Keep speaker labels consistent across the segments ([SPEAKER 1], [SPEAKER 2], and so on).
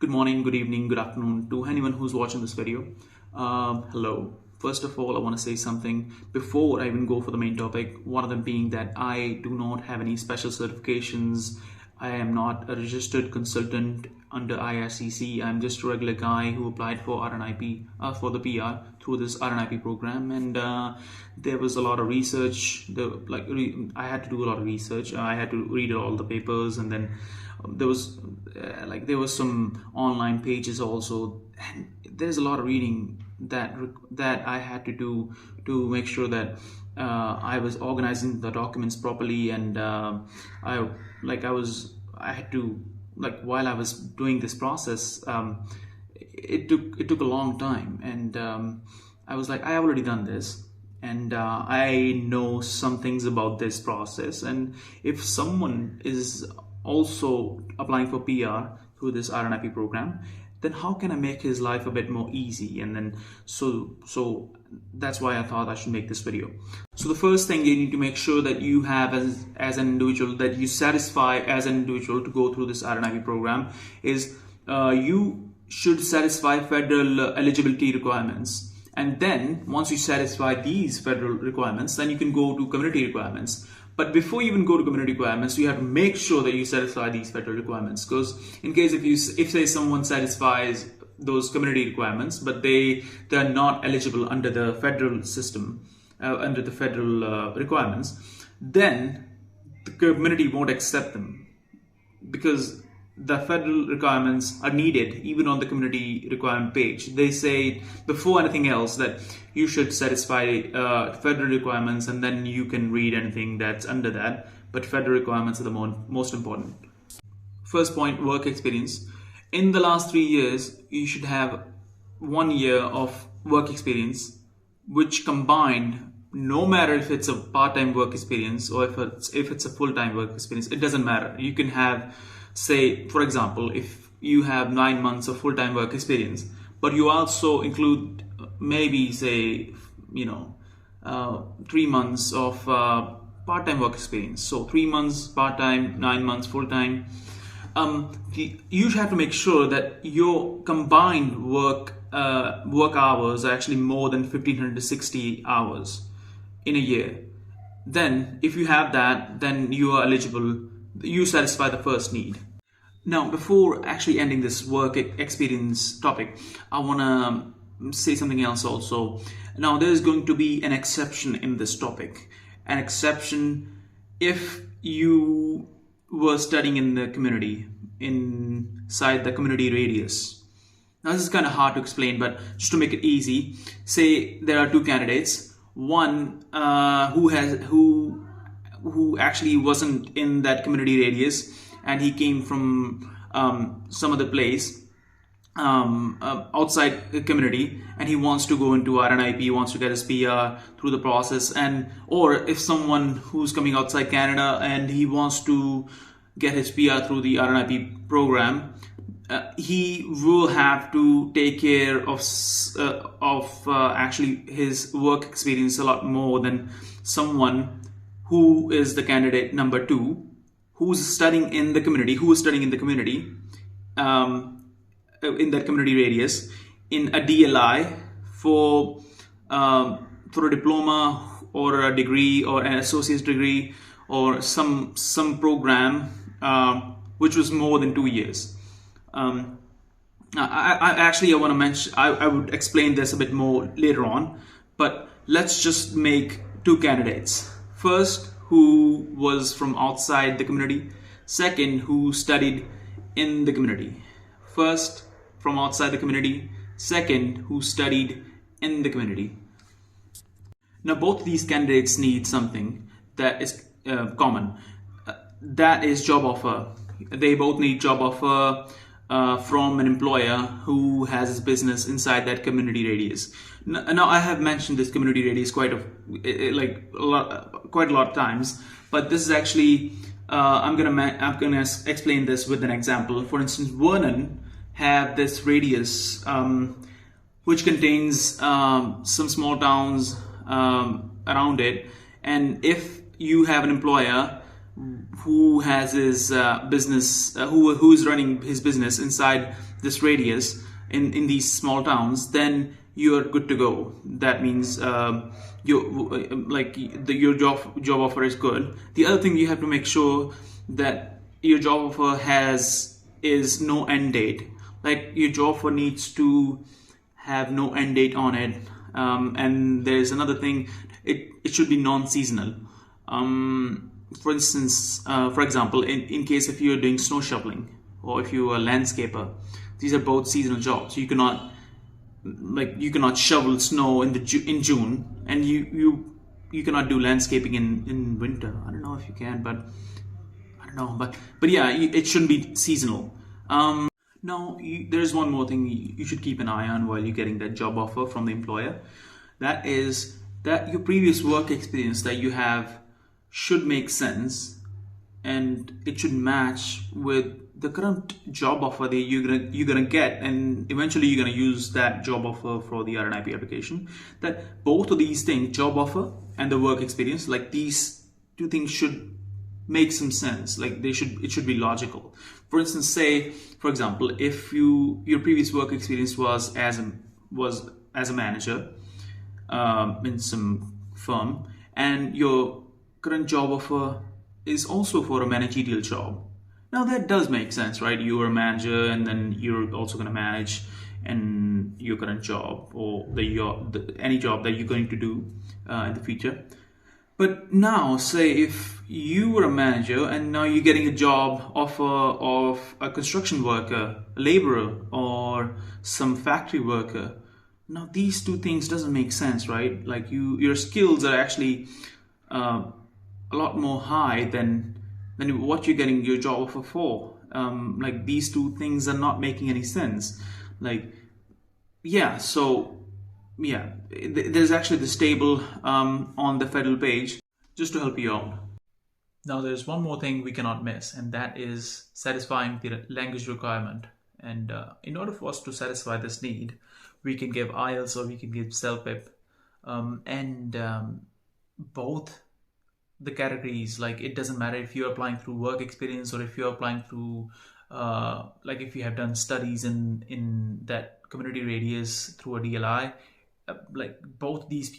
[SPEAKER 1] Good morning, good evening, good afternoon to anyone who's watching this video. Hello. First of all, I want to say something before I even go for the main topic. One of them being that I do not have any special certifications. I am not a registered consultant under IRCC. I'm just a regular guy who applied for RNIP, for the PR through this RNIP program, and there was a lot of research. I had to do a lot of research. I had to read all the papers, and then there was some online pages also. And there's a lot of reading that I had to do to make sure that I was organizing the documents properly, and while I was doing this process, it took a long time, and I was like, I have already done this, and I know some things about this process, and if someone is also applying for PR through this RNIP program, then how can I make his life a bit more easy? And then so that's why I thought I should make this video. So the first thing you need to make sure that you have as an individual, that you satisfy as an individual to go through this RNIP program, is you should satisfy federal eligibility requirements. And then once you satisfy these federal requirements, then you can go to community requirements. But before you even go to community requirements, you have to make sure that you satisfy these federal requirements. Because in case if say someone satisfies those community requirements, but they're not eligible under the federal system, under the federal requirements, then the community won't accept them, because the federal requirements are needed even on the community requirement page. They say before anything else that you should satisfy federal requirements, and then you can read anything that's under that, but federal requirements are the most important. First point, work experience. In the last 3 years, you should have 1 year of work experience, which combined, no matter if it's a part-time work experience or if it's a full-time work experience, it doesn't matter. You can have, say, for example, if you have 9 months of full-time work experience, but you also include maybe, say, 3 months of part-time work experience. So 3 months part-time, 9 months full-time. You have to make sure that your combined work hours are actually more than 1,500 to 60 hours in a year. Then if you have that, then you are eligible. You satisfy the first need. Now, before actually ending this work experience topic, I want to say something else also. Now, there's going to be an exception in this topic. An exception if you were studying in the community, inside the community radius. Now, this is kind of hard to explain, but just to make it easy, say there are two candidates. One who actually wasn't in that community radius, and he came from some other place outside the community, and he wants to go into RNIP, he wants to get his PR through the process, or if someone who's coming outside Canada and he wants to get his PR through the RNIP program, he will have to take care of actually his work experience a lot more than someone who is the candidate number 2, who's studying in the community, in that community radius, in a DLI for a diploma or a degree or an associate's degree or some program which was more than 2 years. I want to mention, I would explain this a bit more later on, but let's just make 2 candidates. First, who was from outside the community. Second, who studied in the community. First, from outside the community. Second, who studied in the community. Now, both these candidates need something that is common. That is job offer. They both need job offer from an employer who has his business inside that community radius. Now, I have mentioned this community radius quite a lot of times, but this is actually I'm gonna explain this with an example. For instance, Vernon have this radius which contains some small towns around it, and if you have an employer who has his business, who's running his business inside this radius in these small towns, then you're good to go. That means your job offer is good. The other thing, you have to make sure that your job offer is no end date. Like, your job offer needs to have no end date on it. And there's another thing, it should be non-seasonal. For instance, for example, in case if you're doing snow shoveling, or if you're a landscaper, these are both seasonal jobs. You cannot shovel snow in June, and you cannot do landscaping in winter. I don't know if you can, but I don't know. But yeah, it shouldn't be seasonal. Now, there's one more thing you should keep an eye on while you're getting that job offer from the employer. That is that your previous work experience that you have should make sense, and it should match with the current job offer that you're gonna get, and eventually you're gonna use that job offer for the RNIP application. That both of these things, job offer and the work experience, like these two things should make some sense. Like, it should be logical. For instance, say, for example, if your previous work experience was as a manager in some firm, and your current job offer is also for a managerial job. Now, that does make sense, right? You are a manager, and then you're also going to manage in your current job, or any job that you're going to do in the future. But now, say if you were a manager and now you're getting a job offer of a construction worker, a laborer, or some factory worker. Now, these two things doesn't make sense, right? Like, your skills are actually a lot more high than what you're getting your job offer for. Like, these two things are not making any sense. Like, yeah, so yeah, there's actually this table on the federal page just to help you out. Now, there's one more thing we cannot miss, and that is satisfying the language requirement. And in order for us to satisfy this need, we can give IELTS or we can give CELPIP, and both the categories, like, it doesn't matter if you're applying through work experience or if you're applying through like if you have done studies in that community radius through a DLI. Like, both these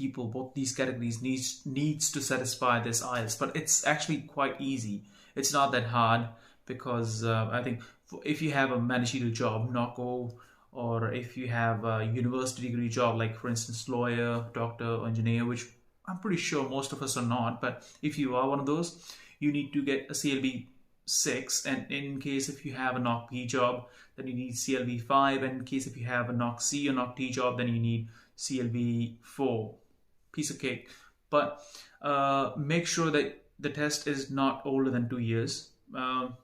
[SPEAKER 1] categories needs to satisfy this IELTS. But it's actually quite easy. It's not that hard, because I think if you have a managerial job, NOCO, or if you have a university degree job, like for instance lawyer, doctor, or engineer, which I'm pretty sure most of us are not, but if you are one of those, you need to get a CLB 6, and in case if you have a NOC B job, then you need CLB 5, and in case if you have a NOC C or NOC D job, then you need CLB 4. Piece of cake. But make sure that the test is not older than 2 years. Now,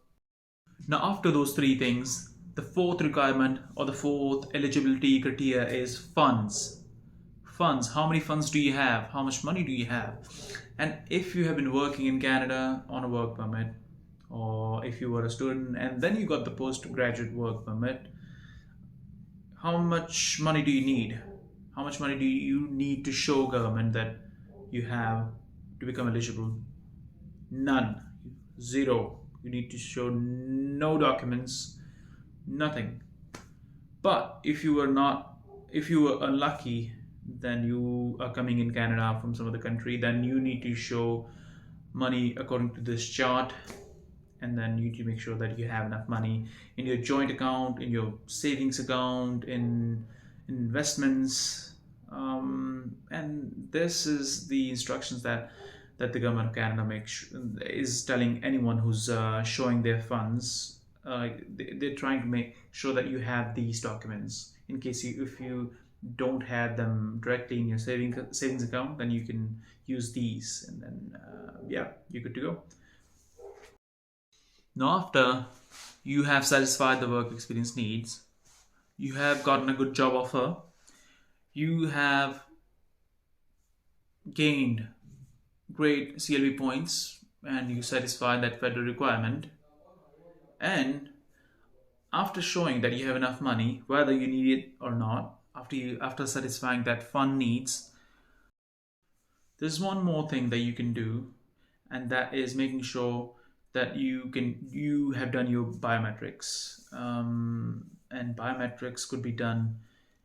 [SPEAKER 1] after those three things, the fourth requirement or the fourth eligibility criteria is funds. Funds. How many funds do you have? How much money do you have? And if you have been working in Canada on a work permit, or if you were a student and then you got the postgraduate work permit, how much money do you need? How much money do you need to show government that you have to become eligible? None. Zero. You need to show no documents, nothing. But if you were unlucky, then you are coming in Canada from some other country, then you need to show money according to this chart, and then you need to make sure that you have enough money in your joint account, in your savings account, in investments, and this is the instructions that the government of Canada is telling anyone who's showing their funds. They're trying to make sure that you have these documents. In case if you don't have them directly in your savings account, then you can use these, and then yeah, you're good to go. Now, after you have satisfied the work experience needs, you have gotten a good job offer, you have gained great CLB points, and you satisfy that federal requirement, and after showing that you have enough money, whether you need it or not, after satisfying that fund needs, there's one more thing that you can do, and that is making sure that you have done your biometrics, and biometrics could be done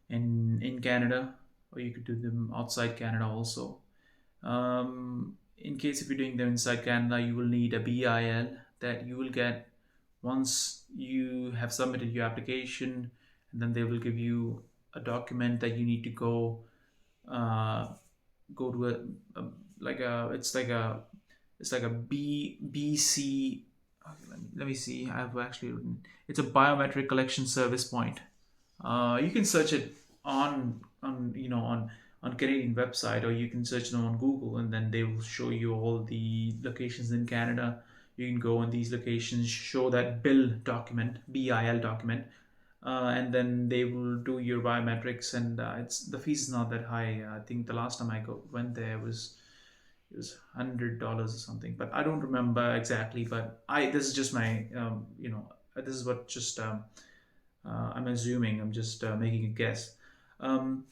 [SPEAKER 1] in Canada, or you could do them outside Canada also. In case if you're doing them inside Canada, you will need a BIL that you will get once you have submitted your application, and then they will give you a document that you need to uh, go to a like a it's like a BC. Okay, let me see. I've actually written. It's a biometric collection service point. You can search it on Canadian website, or you can search them on Google, and then they will show you all the locations in Canada. You can go on these locations, show that BIL document, and then they will do your biometrics. And it's the fees is not that high. I think the last time went there was it was $100 or something, but I don't remember exactly. But this is just my this is what just I'm assuming. I'm just making a guess. Um,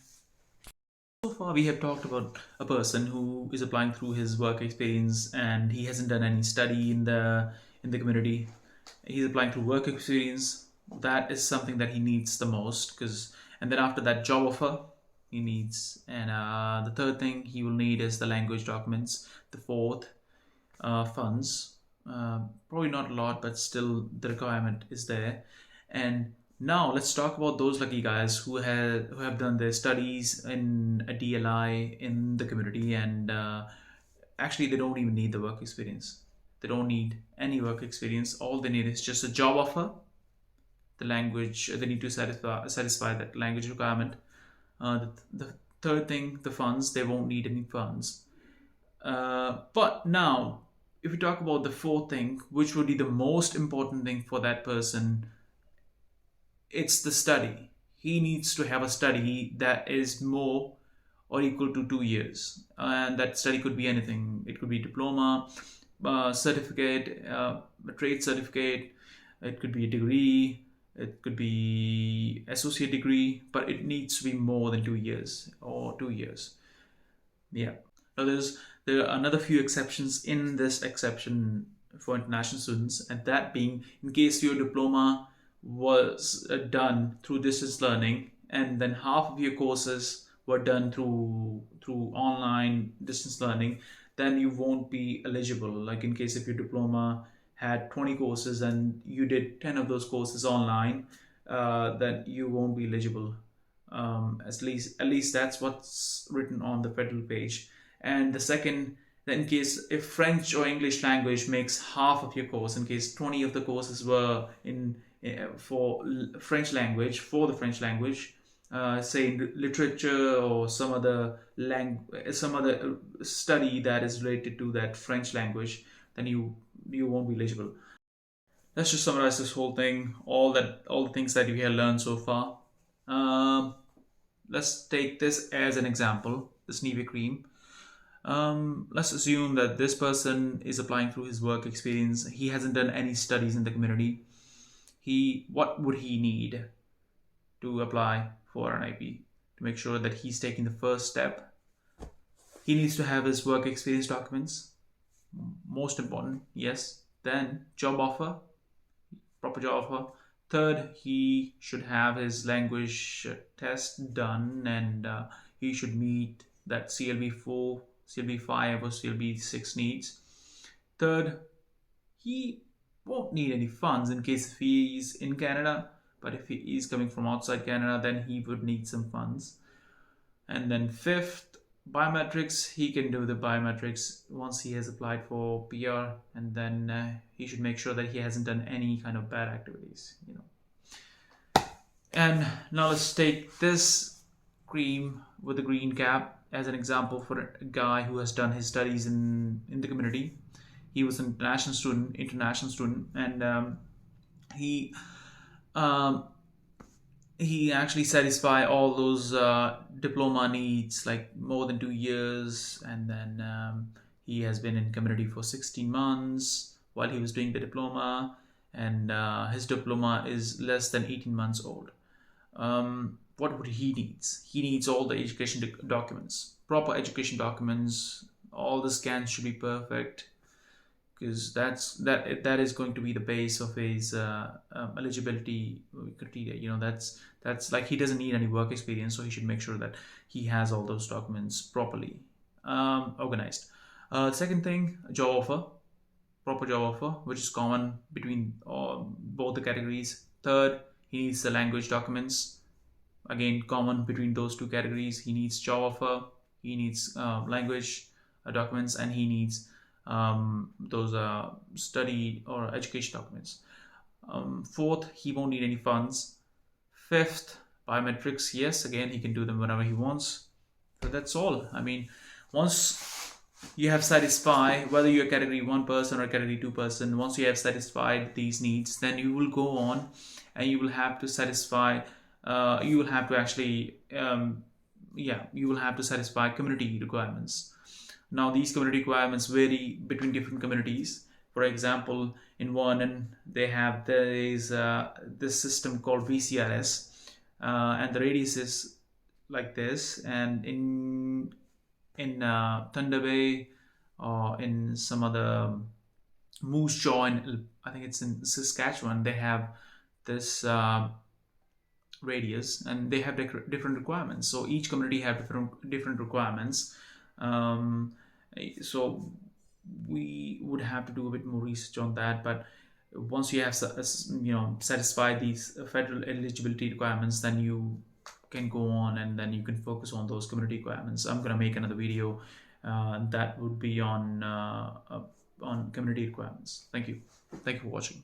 [SPEAKER 1] so far, we have talked about a person who is applying through his work experience, and he hasn't done any study in the community. He's applying through work experience. That is something that he needs the most, and then after that, job offer he needs, and the third thing he will need is the language documents. The fourth, funds. Probably not a lot, but still the requirement is there. And now let's talk about those lucky guys who have done their studies in a DLI in the community, and actually they don't even need the work experience. They don't need any work experience. All they need is just a job offer. The language, they need to satisfy that language requirement. The third thing, the funds, they won't need any funds. But now, if we talk about the fourth thing, which would be the most important thing for that person, it's the study. He needs to have a study that is more or equal to 2 years. And that study could be anything. It could be diploma, certificate, a trade certificate, it could be a degree, it could be associate degree, but it needs to be more than 2 years or 2 years. Yeah. Now there are another few exceptions in this exception for international students, and that being in case your diploma was done through distance learning, and then half of your courses were done through online distance learning, then you won't be eligible. Like in case if your diploma had 20 courses and you did 10 of those courses online, then you won't be eligible. At least that's what's written on the federal page. And the second, that in case if French or English language makes half of your course, in case 20 of the courses were in for French language, say in literature or some other study that is related to that French language, then you won't be eligible. Let's just summarize this whole thing, all the things that we have learned so far. Let's take this as an example, this Nivea cream. Let's assume that this person is applying through his work experience. He hasn't done any studies in the community. What would he need to apply for RNIP to make sure that he's taking the first step? He needs to have his work experience documents. Most important, yes. Then job offer, proper job offer. Third, he should have his language test done, and he should meet that CLB4, CLB5 or CLB6 needs. Third, he won't need any funds in case if he's in Canada, but if he is coming from outside Canada, then he would need some funds. And then fifth, biometrics. He can do the biometrics once he has applied for PR, and then he should make sure that he hasn't done any kind of bad activities, And now let's take this cream with the green cap as an example for a guy who has done his studies in the community. He was an international student, and he actually satisfied all those diploma needs, like more than 2 years, and then he has been in community for 16 months while he was doing the diploma, and his diploma is less than 18 months old. What would he needs? He needs all the education documents, proper education documents. All the scans should be perfect. because that is going to be the base of his eligibility criteria. That's like he doesn't need any work experience, so he should make sure that he has all those documents properly organized. Second thing, job offer, proper job offer, which is common between both the categories. Third, he needs the language documents, again common between those two categories. He needs job offer, he needs language documents, and he needs those study or education documents. Fourth, he won't need any funds. Fifth, biometrics, yes, again he can do them whenever he wants. So that's all. I mean, once you have satisfied, whether you're a category 1 person or a category 2 person, once you have satisfied these needs, then you will go on and you will have to satisfy you will have to actually you will have to satisfy community requirements. Now these community requirements vary between different communities. For example, in Vernon there is this system called VCRS, and the radius is like this, and in Thunder Bay or in some other Moose Jaw, I think it's in Saskatchewan, they have this radius, and they have different requirements. So each community have different requirements. So we would have to do a bit more research on that. But once you have satisfied these federal eligibility requirements, then you can go on and then you can focus on those community requirements. I'm going to make another video that would be on community requirements. Thank you for watching.